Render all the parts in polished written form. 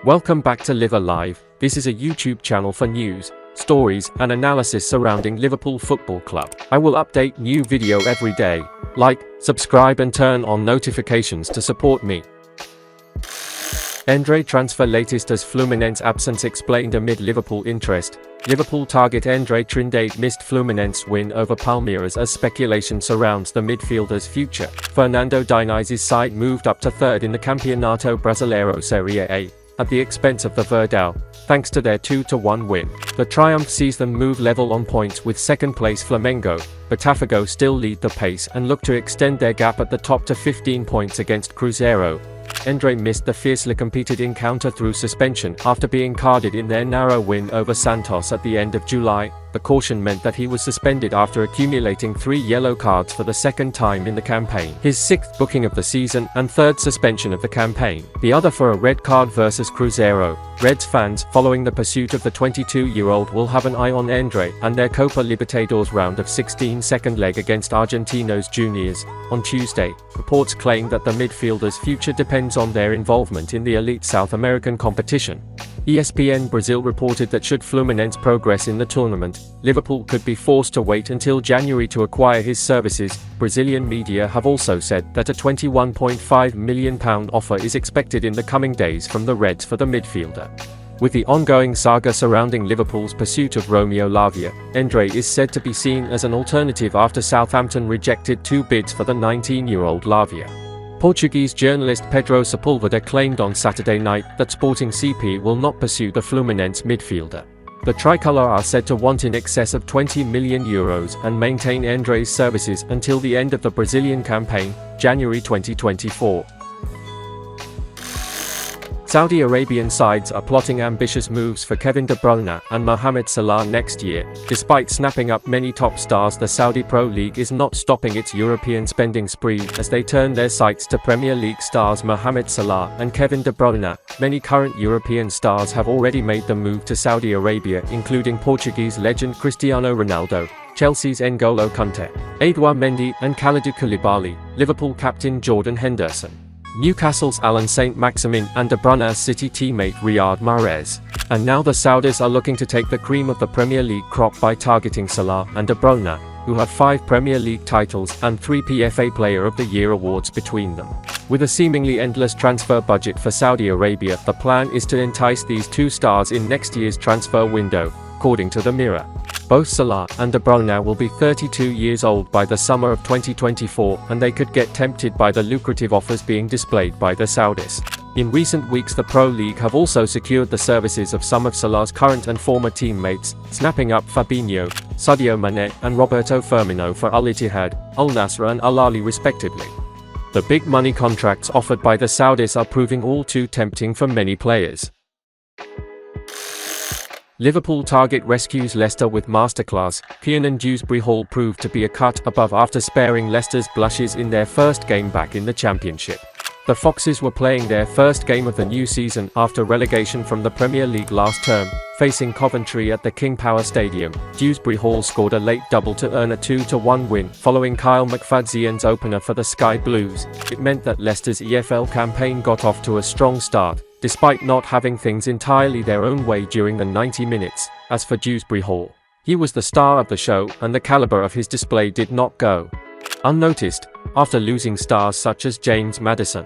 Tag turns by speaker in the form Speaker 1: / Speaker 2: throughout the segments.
Speaker 1: Welcome back to Liver Live. This is a YouTube channel for news, stories, and analysis surrounding Liverpool Football Club. I will update new video every day. Like, subscribe and turn on notifications to support me. Endre transfer latest as Fluminense absence explained amid Liverpool interest. Liverpool target Endre Trindade missed Fluminense win over Palmeiras as speculation surrounds the midfielder's future. Fernando Diniz's side moved up to third in the Campeonato Brasileiro Serie A, at the expense of the Verdão, thanks to their 2-1 win. The triumph sees them move level on points with second-place Flamengo. Botafogo still lead the pace and look to extend their gap at the top to 15 points against Cruzeiro. Endre missed the fiercely competed encounter through suspension after being carded in their narrow win over Santos at the end of July. The caution meant that he was suspended after accumulating 3 yellow cards for the second time in the campaign, his 6th booking of the season and 3rd suspension of the campaign, the other for a red card versus Cruzeiro. Reds fans, following the pursuit of the 22-year-old, will have an eye on Endre and their Copa Libertadores round of 16 second leg against Argentinos Juniors on Tuesday. Reports claim that the midfielder's future depends on their involvement in the elite South American competition. ESPN Brazil reported that should Fluminense progress in the tournament, Liverpool could be forced to wait until January to acquire his services. Brazilian media have also said that a £21.5 million offer is expected in the coming days from the Reds for the midfielder. With the ongoing saga surrounding Liverpool's pursuit of Romeo Lavia, Endre is said to be seen as an alternative after Southampton rejected 2 bids for the 19-year-old Lavia. Portuguese journalist Pedro Sepulveda claimed on Saturday night that Sporting CP will not pursue the Fluminense midfielder. The tricolour are said to want in excess of €20 million and maintain Endre's services until the end of the Brazilian campaign, January 2024. Saudi Arabian sides are plotting ambitious moves for Kevin De Bruyne and Mohamed Salah next year. Despite snapping up many top stars, the Saudi Pro League is not stopping its European spending spree as they turn their sights to Premier League stars Mohamed Salah and Kevin De Bruyne. Many current European stars have already made the move to Saudi Arabia, including Portuguese legend Cristiano Ronaldo, Chelsea's N'Golo Kante, Edouard Mendy and Kalidou Koulibaly, Liverpool captain Jordan Henderson, Newcastle's Alan Saint-Maximin and De Bruyne's City teammate Riyad Mahrez. And now the Saudis are looking to take the cream of the Premier League crop by targeting Salah and De Bruyne, who have 5 Premier League titles and 3 PFA Player of the Year awards between them. With a seemingly endless transfer budget for Saudi Arabia, the plan is to entice these 2 stars in next year's transfer window, according to the Mirror. Both Salah and De Bruyne will be 32 years old by the summer of 2024, and they could get tempted by the lucrative offers being displayed by the Saudis. In recent weeks, the Pro League have also secured the services of some of Salah's current and former teammates, snapping up Fabinho, Sadio Mane and Roberto Firmino for Al Ittihad, Al Nassr and Al Ahly respectively. The big money contracts offered by the Saudis are proving all too tempting for many players. Liverpool target rescues Leicester with masterclass. Kiernan Dewsbury Hall proved to be a cut above after sparing Leicester's blushes in their first game back in the Championship. The Foxes were playing their first game of the new season after relegation from the Premier League last term, facing Coventry at the King Power Stadium. Dewsbury Hall scored a late double to earn a 2-1 win following Kyle McFadzean's opener for the Sky Blues. It meant that Leicester's EFL campaign got off to a strong start, despite not having things entirely their own way during the 90 minutes. As for Dewsbury Hall, he was the star of the show, and the caliber of his display did not go unnoticed. After losing stars such as James Maddison,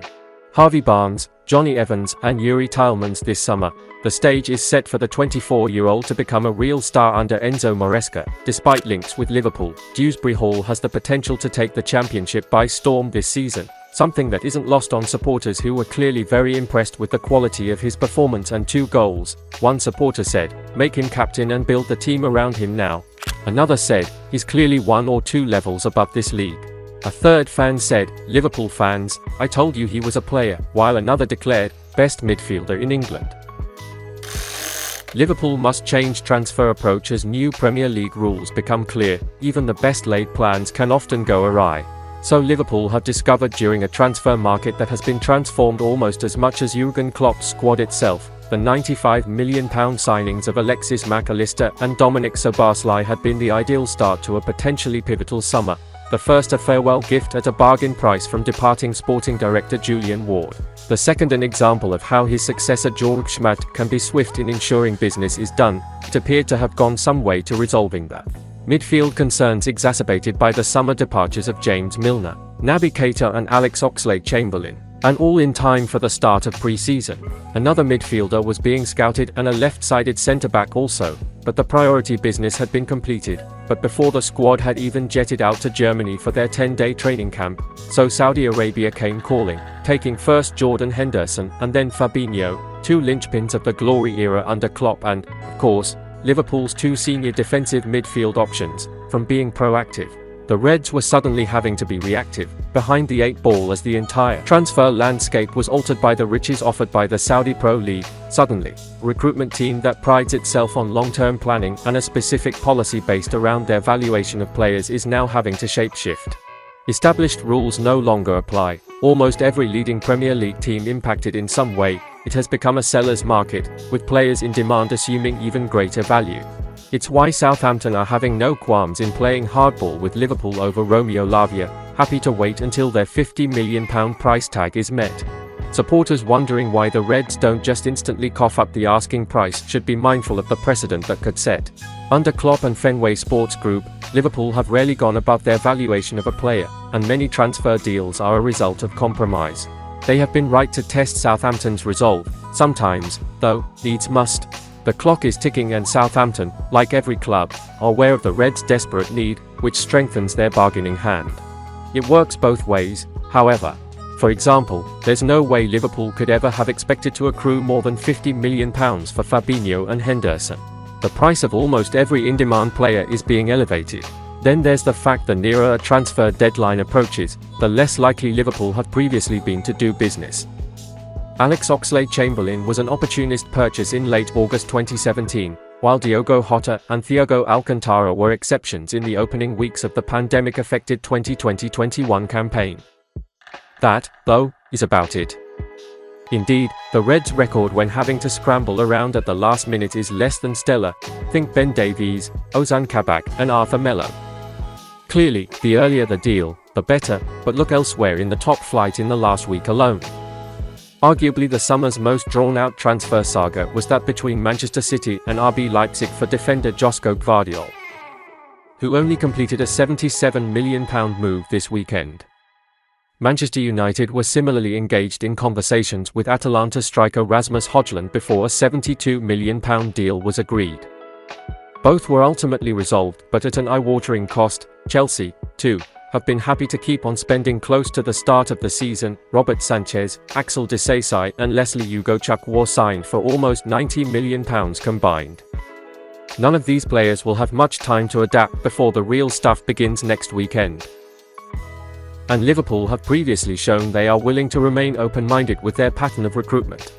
Speaker 1: Harvey Barnes, Johnny Evans and Yuri Tielemans this summer, the stage is set for the 24-year-old to become a real star under Enzo Maresca. Despite links with Liverpool, Dewsbury Hall has the potential to take the Championship by storm this season, something that isn't lost on supporters who were clearly very impressed with the quality of his performance and 2 goals. One supporter said, "Make him captain and build the team around him now." Another said, "He's clearly 1 or 2 levels above this league." A third fan said, "Liverpool fans, I told you he was a player," while another declared, "Best midfielder in England." Liverpool must change transfer approach as new Premier League rules become clear. Even the best laid plans can often go awry. So Liverpool have discovered during a transfer market that has been transformed almost as much as Jurgen Klopp's squad itself. The £95 million signings of Alexis Mac Allister and Dominic Szoboszlai had been the ideal start to a potentially pivotal summer. the first a farewell gift at a bargain price from departing sporting director Julian Ward. The second an example of how his successor Jurgen Schmidt can be swift in ensuring business is done. It appeared to have gone some way to resolving that. Midfield concerns exacerbated by the summer departures of James Milner, Naby Keita and Alex Oxlade-Chamberlain, and all in time for the start of pre-season. Another midfielder was being scouted and a left-sided centre-back also, but the priority business had been completed, but before the squad had even jetted out to Germany for their 10-day training camp, so Saudi Arabia came calling, taking first Jordan Henderson and then Fabinho, two linchpins of the glory era under Klopp and, of course, Liverpool's two senior defensive midfield options, from being proactive. The Reds were suddenly having to be reactive, behind the 8-ball as the entire transfer landscape was altered by the riches offered by the Saudi Pro League. Suddenly, a recruitment team that prides itself on long-term planning and a specific policy based around their valuation of players is now having to shapeshift. Established rules no longer apply. Almost every leading Premier League team impacted in some way. It has become a seller's market, with players in demand assuming even greater value. It's why Southampton are having no qualms in playing hardball with Liverpool over Romeo Lavia, happy to wait until their £50 million price tag is met. Supporters wondering why the Reds don't just instantly cough up the asking price should be mindful of the precedent that could set. Under Klopp and Fenway Sports Group, Liverpool have rarely gone above their valuation of a player, and many transfer deals are a result of compromise. They have been right to test Southampton's resolve. Sometimes, though, needs must. The clock is ticking and Southampton, like every club, are aware of the Reds' desperate need, which strengthens their bargaining hand. It works both ways, however. For example, there's no way Liverpool could ever have expected to accrue more than £50 million for Fabinho and Henderson. The price of almost every in-demand player is being elevated. Then there's the fact the nearer a transfer deadline approaches, the less likely Liverpool have previously been to do business. Alex Oxlade-Chamberlain was an opportunist purchase in late August 2017, while Diogo Jota and Thiago Alcantara were exceptions in the opening weeks of the pandemic-affected 2020-21 campaign. That, though, is about it. Indeed, the Reds' record when having to scramble around at the last minute is less than stellar. Think Ben Davies, Ozan Kabak, and Arthur Melo. Clearly, the earlier the deal, the better, but look elsewhere in the top flight in the last week alone. Arguably the summer's most drawn-out transfer saga was that between Manchester City and RB Leipzig for defender Josko Gvardiol, who only completed a £77 million move this weekend. Manchester United were similarly engaged in conversations with Atalanta striker Rasmus Højlund before a £72 million deal was agreed. Both were ultimately resolved, but at an eye-watering cost. Chelsea, too, have been happy to keep on spending close to the start of the season. Robert Sanchez, Axel Disasi and Leslie Ugochuk were signed for almost £90 million combined. None of these players will have much time to adapt before the real stuff begins next weekend. And Liverpool have previously shown they are willing to remain open-minded with their pattern of recruitment.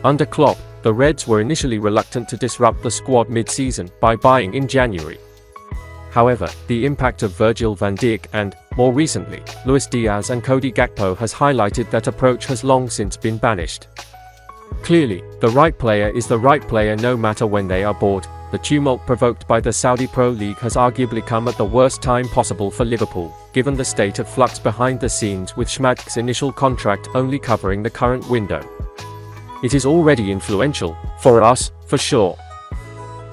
Speaker 1: Under Klopp, the Reds were initially reluctant to disrupt the squad mid-season by buying in January. However, the impact of Virgil van Dijk and, more recently, Luis Diaz and Cody Gakpo has highlighted that approach has long since been banished. Clearly, the right player is the right player no matter when they are bought. The tumult provoked by the Saudi Pro League has arguably come at the worst time possible for Liverpool, given the state of flux behind the scenes with Schmadt's initial contract only covering the current window. It is already influential, for us, for sure,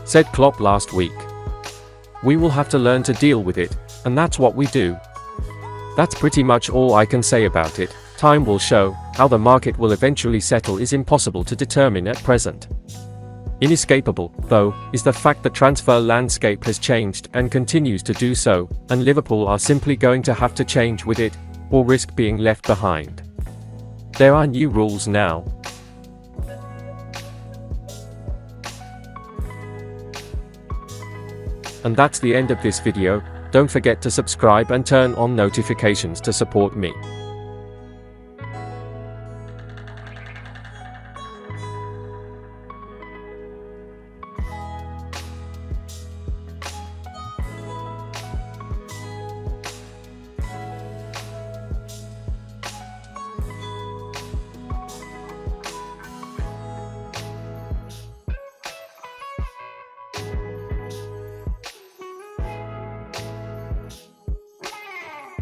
Speaker 1: said Klopp last week. We will have to learn to deal with it, and that's what we do. That's pretty much all I can say about it. Time will show. How the market will eventually settle is impossible to determine at present. Inescapable, though, is the fact the transfer landscape has changed and continues to do so, and Liverpool are simply going to have to change with it, or risk being left behind. There are new rules now. And that's the end of this video. Don't forget to subscribe and turn on notifications to support me.